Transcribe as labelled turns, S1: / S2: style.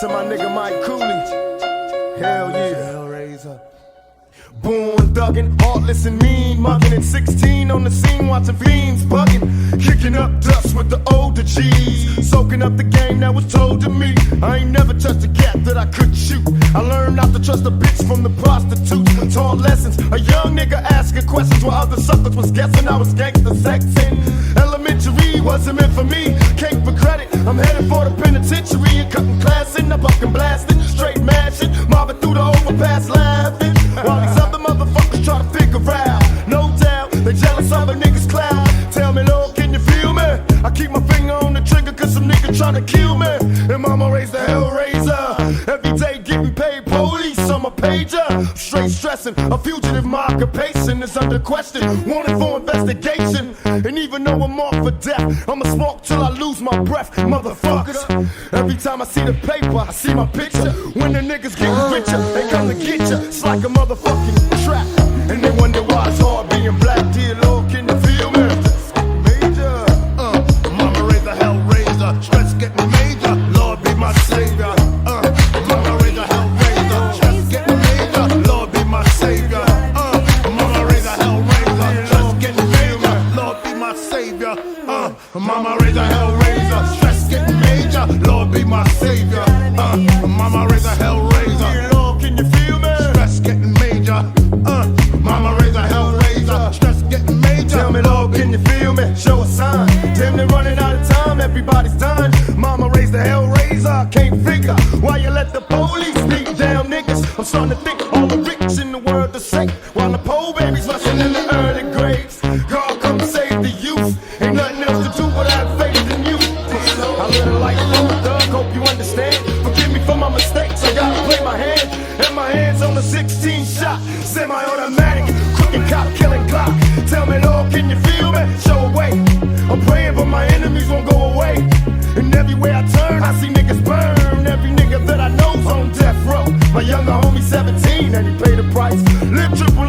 S1: to my nigga Mike Cooley. Hell yeah. Born thuggin', heartless and mean, muggin' at 16 on the scene, watching fiends buggin', kicking up dust with the older G's, soaking up the game that was told to me. I ain't never touched a cat that I couldn't shoot. I learned not to trust a bitch from the prostitutes. Taught lessons, a young nigga asking questions while other suckers was guessing I was gangster sexing. Elementary wasn't meant for me, cake for credit. I'm headed for the penitentiary and cutting class in the bucking blasting, straight mashing, mobbing through the overpass laughing. While these other motherfuckers try to figure out, no doubt, they jealous of a nigga's clout. Tell me, Lord, can you feel me? I keep my finger on the trigger cause some nigga tryna kill me. And mama raised the hellraiser. Every day getting paid, police on my pager. Straight stressing, a fugitive, my occupation is under question. Wanted for investigation. And even though I'm off for death, I'ma smoke till I lose my breath, motherfuckers. Every time I see the paper, I see my picture. When the niggas getting richer, they come to get ya. It's like a motherfucking trap. And they wonder why it's hard being black. Dear Lord, can you feel me? Major, mama raised the hellraiser. Stress getting major, Lord be my savior. Mama raised the hellraiser. Stress getting major, Lord be my savior. Mama raised the hellraiser. Stress getting major, Lord be my savior. Mama raised the hellraiser. Stress getting major, Lord be my savior. Mama raised the hellraiser. Dear Lord, can you feel me? Stress getting major. Mama raised a hellraiser. Stress getting major. Tell me, Lord, can you feel me? Show a sign. Damn, they're running out of time. Everybody's dying. Mama raised a hellraiser. I can't figure why you let the police beat down niggas. I'm starting to think all the rich in the world are safe, while the poor babies rushing in the early graves. God, come save the youth. Ain't nothing else to do but have faith in you. I live a life from a thug. Hope you understand. Forgive me for my mistakes. I gotta play my hand. And my hands on the 16 shot, semi-automatic, crooked cop killing clock. Tell me, Lord, can you feel me? Show a way. I'm praying, but my enemies won't go away. And everywhere I turn, I see niggas burn. Every nigga that I know's on death row. My younger homie 17, and he paid the price. Live triple